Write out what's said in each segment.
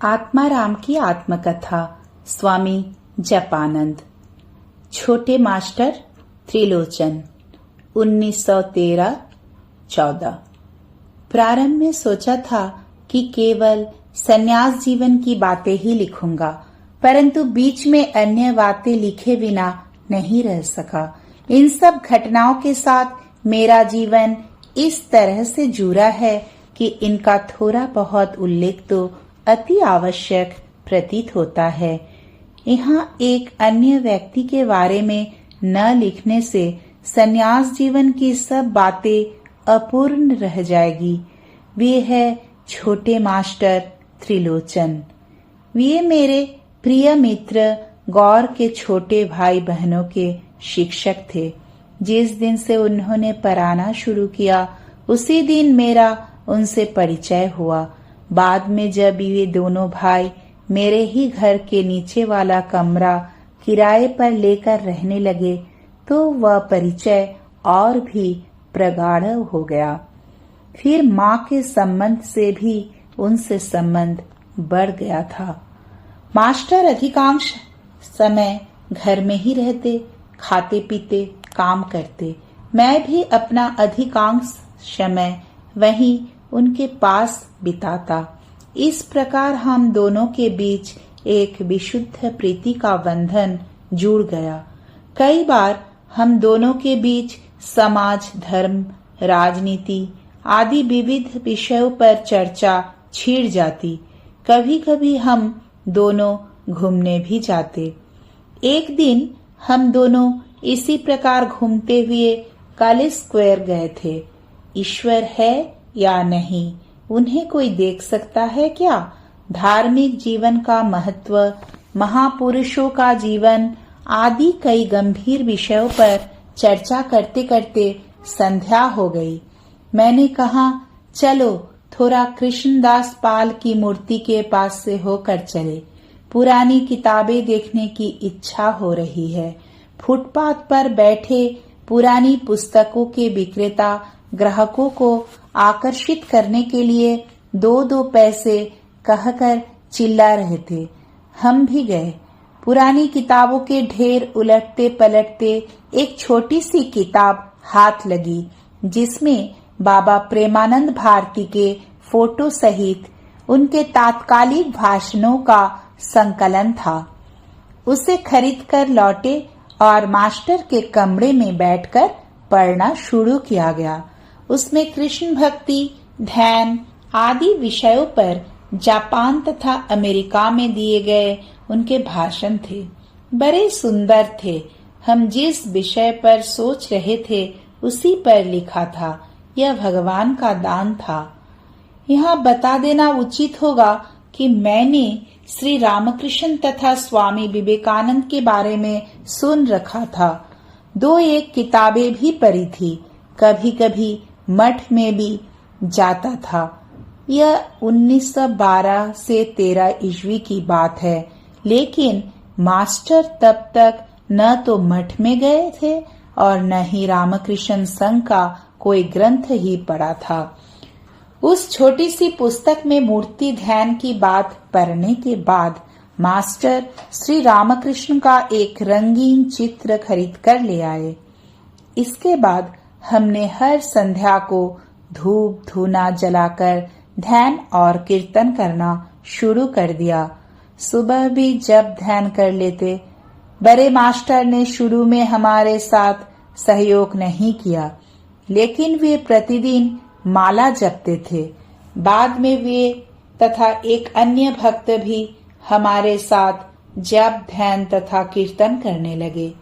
आत्माराम की आत्मकथा। स्वामी जपानंद। छोटे मास्टर त्रिलोचन 1913-14। प्रारंभ में सोचा था कि केवल संन्यास जीवन की बातें ही लिखूंगा, परंतु बीच में अन्य बातें लिखे बिना नहीं रह सका। इन सब घटनाओं के साथ मेरा जीवन इस तरह से जुड़ा है कि इनका थोड़ा बहुत उल्लेख तो अति आवश्यक प्रतीत होता है। यहाँ एक अन्य व्यक्ति के बारे में न लिखने से संन्यास जीवन की सब बातें अपूर्ण रह जाएगी। वे है छोटे मास्टर त्रिलोचन। वे मेरे प्रिय मित्र गौर के छोटे भाई बहनों के शिक्षक थे। जिस दिन से उन्होंने पढ़ाना शुरू किया उसी दिन मेरा उनसे परिचय हुआ। बाद में जब ये दोनों भाई मेरे ही घर के नीचे वाला कमरा किराए पर लेकर रहने लगे तो वह परिचय और भी प्रगाढ़ हो गया। फिर माँ के संबंध से भी उनसे संबंध बढ़ गया था। मास्टर अधिकांश समय घर में ही रहते, खाते पीते काम करते। मैं भी अपना अधिकांश समय वहीं उनके पास बिताता। इस प्रकार हम दोनों के बीच एक विशुद्ध प्रीति का बंधन जुड़ गया। कई बार हम दोनों के बीच समाज, धर्म, राजनीति आदि विविध विषयों पर चर्चा छिड़ जाती। कभी कभी हम दोनों घूमने भी जाते। एक दिन हम दोनों इसी प्रकार घूमते हुए कॉलेज स्क्वायर गए थे। ईश्वर है या नहीं, उन्हें कोई देख सकता है क्या? धार्मिक जीवन का महत्व, महापुरुषों का जीवन आदि कई गंभीर विषयों पर चर्चा करते करते संध्या हो गई। मैंने कहा, चलो थोड़ा कृष्णदास पाल की मूर्ति के पास से होकर चले। पुरानी किताबें देखने की इच्छा हो रही है। फुटपाथ पर बैठे पुरानी पुस्तकों के विक्रेता ग्राहकों को आकर्षित करने के लिए 2-2 पैसे कहकर चिल्ला रहे थे। हम भी गए। पुरानी किताबों के ढेर उलटते पलटते एक छोटी सी किताब हाथ लगी जिसमें बाबा प्रेमानंद भारती के फोटो सहित उनके तात्कालिक भाषणों का संकलन था। उसे खरीद कर लौटे और मास्टर के कमरे में बैठकर पढ़ना शुरू किया गया। उसमें कृष्ण भक्ति, ध्यान आदि विषयों पर जापान तथा अमेरिका में दिए गए उनके भाषण थे। बड़े सुंदर थे। हम जिस विषय पर सोच रहे थे उसी पर लिखा था। यह भगवान का दान था। यहाँ बता देना उचित होगा कि मैंने श्री रामकृष्ण तथा स्वामी विवेकानंद के बारे में सुन रखा था। 2-1 किताबें भी पढ़ी थी। कभी कभी मठ में भी जाता था। यह 1912 से 13 ईस्वी की बात है, लेकिन मास्टर तब तक न तो मठ में गए थे और न ही रामकृष्ण संघ का कोई ग्रंथ ही पढ़ा था। उस छोटी सी पुस्तक में मूर्ति ध्यान की बात पढ़ने के बाद मास्टर श्री रामकृष्ण का एक रंगीन चित्र खरीद कर ले आए। इसके बाद हमने हर संध्या को धूप धूना जलाकर ध्यान और कीर्तन करना शुरू कर दिया। सुबह भी जब ध्यान कर लेते। बड़े मास्टर ने शुरू में हमारे साथ सहयोग नहीं किया, लेकिन वे प्रतिदिन माला जपते थे। बाद में वे तथा एक अन्य भक्त भी हमारे साथ जप, ध्यान तथा कीर्तन करने लगे।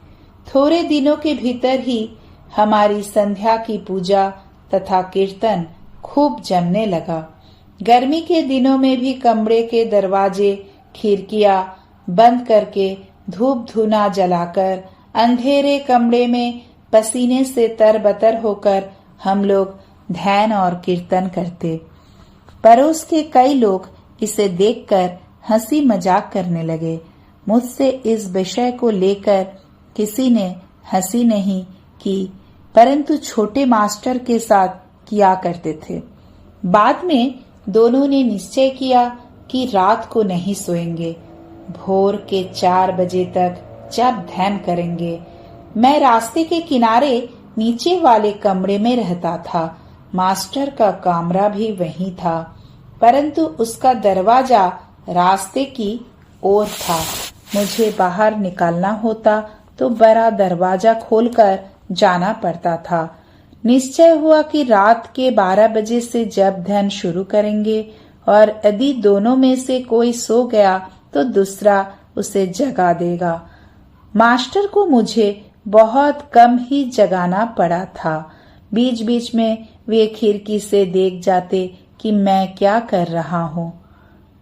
थोड़े दिनों के भीतर ही हमारी संध्या की पूजा तथा कीर्तन खूब जमने लगा। गर्मी के दिनों में भी कमरे के दरवाजे, खिड़कियां बंद करके धूप धूना जलाकर अंधेरे कमरे में पसीने से तरबतर होकर हम लोग ध्यान और कीर्तन करते। पड़ोस के कई लोग इसे देखकर हंसी मजाक करने लगे। मुझसे इस विषय को लेकर किसी ने हंसी नहीं की, परंतु छोटे मास्टर के साथ किया करते थे। बाद में दोनों ने निश्चय किया कि रात को नहीं सोएंगे, भोर के 4 बजे तक जप ध्यान करेंगे। मैं रास्ते के किनारे नीचे वाले कमरे में रहता था। मास्टर का कमरा भी वहीं था, परंतु उसका दरवाजा रास्ते की ओर था। मुझे बाहर निकलना होता तो बड़ा दरवाजा खोलकर जाना पड़ता था। निश्चय हुआ कि रात के 12 बजे से जप ध्यान शुरू करेंगे और यदि दोनों में से कोई सो गया तो दूसरा उसे जगा देगा। मास्टर को मुझे बहुत कम ही जगाना पड़ा था। बीच बीच में वे खिड़की से देख जाते कि मैं क्या कर रहा हूँ।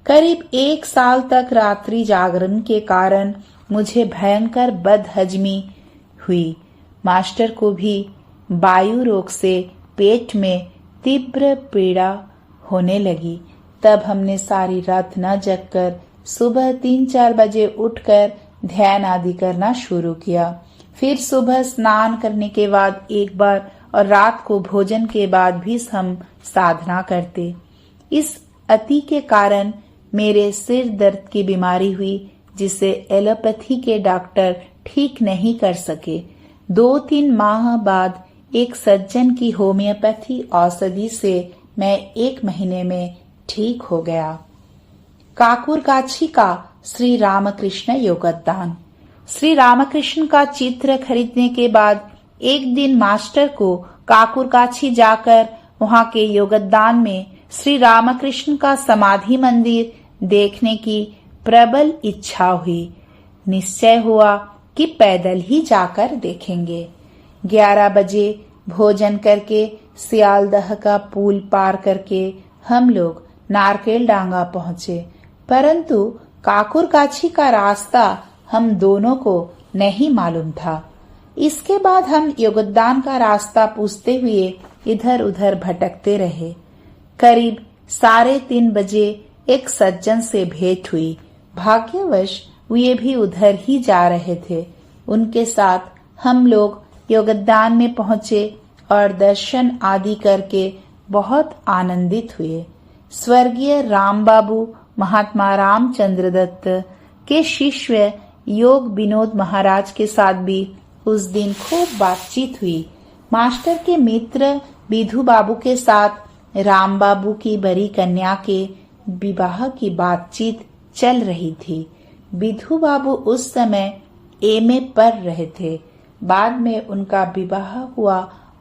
करीब 1 साल तक रात्रि जागरण के कारण मुझे भयंकर बदहजमी हुई। मास्टर को भी वायु रोग से पेट में तीव्र पीड़ा होने लगी। तब हमने सारी रात न जगकर सुबह 3-4 बजे उठकर ध्यान आदि करना शुरू किया। फिर सुबह स्नान करने के बाद एक बार और रात को भोजन के बाद भी हम साधना करते। इस अति के कारण मेरे सिर दर्द की बीमारी हुई, जिसे एलोपैथी के डॉक्टर ठीक नहीं कर सके। 2-3 माह बाद एक सज्जन की होम्योपैथी औषधि से मैं 1 महीने में ठीक हो गया। काकुरगाछी का श्री रामकृष्ण योगदान। श्री रामकृष्ण का चित्र खरीदने के बाद एक दिन मास्टर को काकुरगाछी जाकर वहां के योगदान में श्री रामकृष्ण का समाधि मंदिर देखने की प्रबल इच्छा हुई। निश्चय हुआ कि पैदल ही जाकर देखेंगे। 11 बजे भोजन करके सियालदह का पुल पार करके हम लोग नारकेल डांगा पहुंचे, परंतु काकुरगाछी का रास्ता हम दोनों को नहीं मालूम था। इसके बाद हम योगदान का रास्ता पूछते हुए इधर उधर भटकते रहे। करीब 3:30 बजे एक सज्जन से भेंट हुई। भाग्यवश वे भी उधर ही जा रहे थे। उनके साथ हम लोग योगदान में पहुंचे और दर्शन आदि करके बहुत आनंदित हुए। स्वर्गीय राम बाबू महात्मा रामचंद्र दत्त के शिष्य योग विनोद महाराज के साथ भी उस दिन खूब बातचीत हुई। मास्टर के मित्र विधु बाबू के साथ राम बाबू की बड़ी कन्या के विवाह की बातचीत चल रही थी। विधु बाबू उस समय एमए पढ़ रहे थे। बाद में उनका विवाह हुआ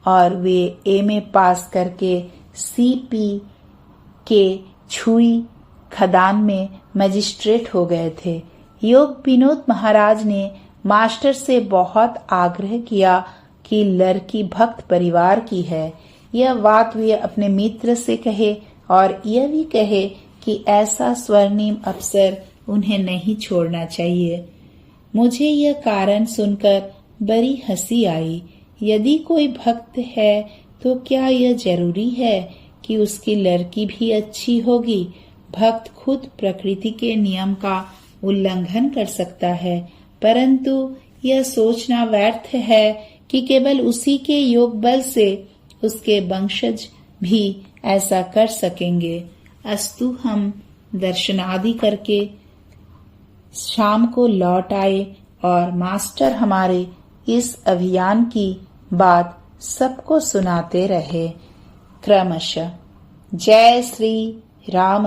और वे एमए पास करके सीपी के छुई खदान में मजिस्ट्रेट हो गए थे। योग विनोद महाराज ने मास्टर से बहुत आग्रह किया कि लड़की भक्त परिवार की है। यह बात वे अपने मित्र से कहे और यह भी कहे कि ऐसा स्वर्णिम अवसर उन्हें नहीं छोड़ना चाहिए। मुझे यह कारण सुनकर बड़ी हंसी आई। यदि कोई भक्त है तो क्या यह जरूरी है कि उसकी लड़की भी अच्छी होगी? भक्त खुद प्रकृति के नियम का उल्लंघन कर सकता है, परंतु यह सोचना व्यर्थ है कि केवल उसी के योग बल से उसके वंशज भी ऐसा कर सकेंगे। अस्तु हम दर्शन आदि करके शाम को लौट आए और मास्टर हमारे इस अभियान की बात सबको सुनाते रहे क्रमशः। जय श्री राम